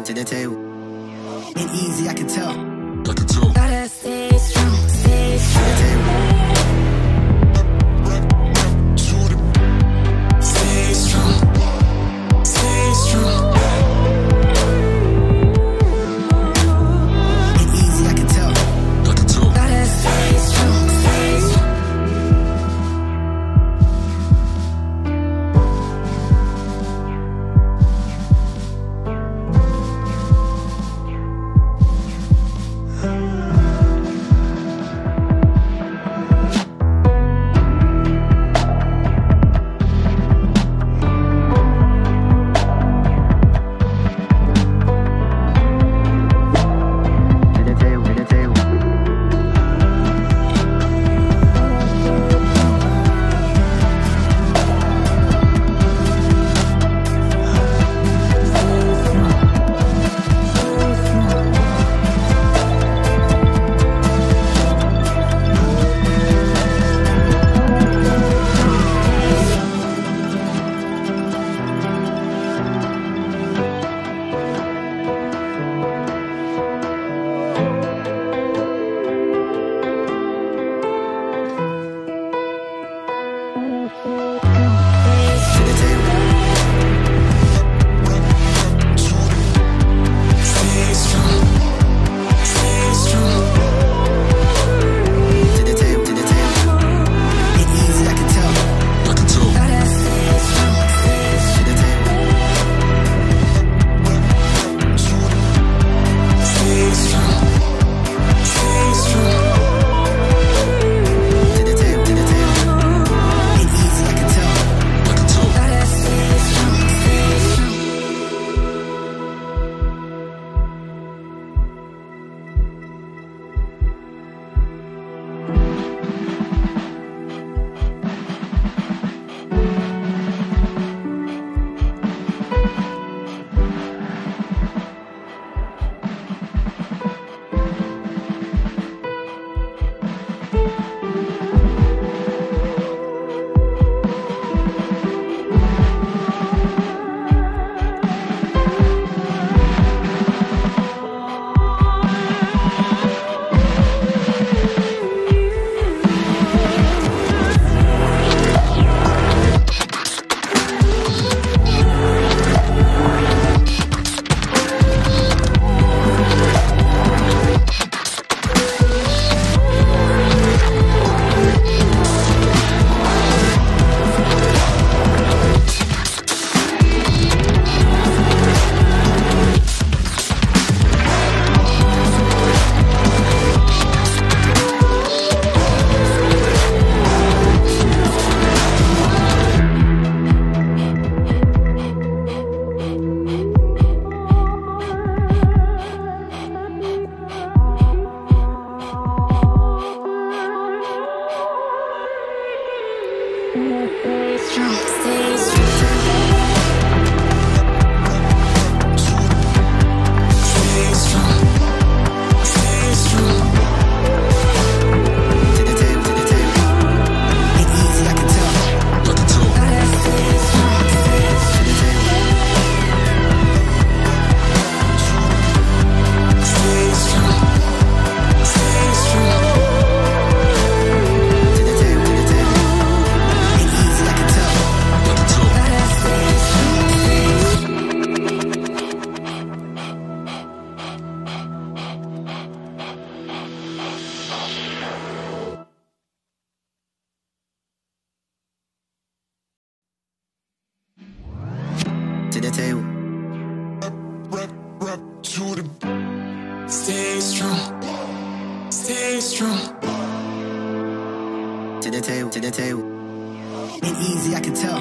to the table. Ain't easy, I can tell. Gotta stay strong, stay strong. To the table. Stay strong, stay strong. Ain't easy, I can tell. Gotta stay strong, stay strong. Stay strong, stay strong. Stay strong, stay strong. To the table, to the table. Ain't easy, I can tell. Gotta stay strong, stay strong. To the table. Stay strong, stay strong. To the table, to the table. Ain't easy, I can tell. Gotta stay strong, stay strong. To the table. Stay strong, stay strong. To the table, to the table. Ain't easy, I can tell.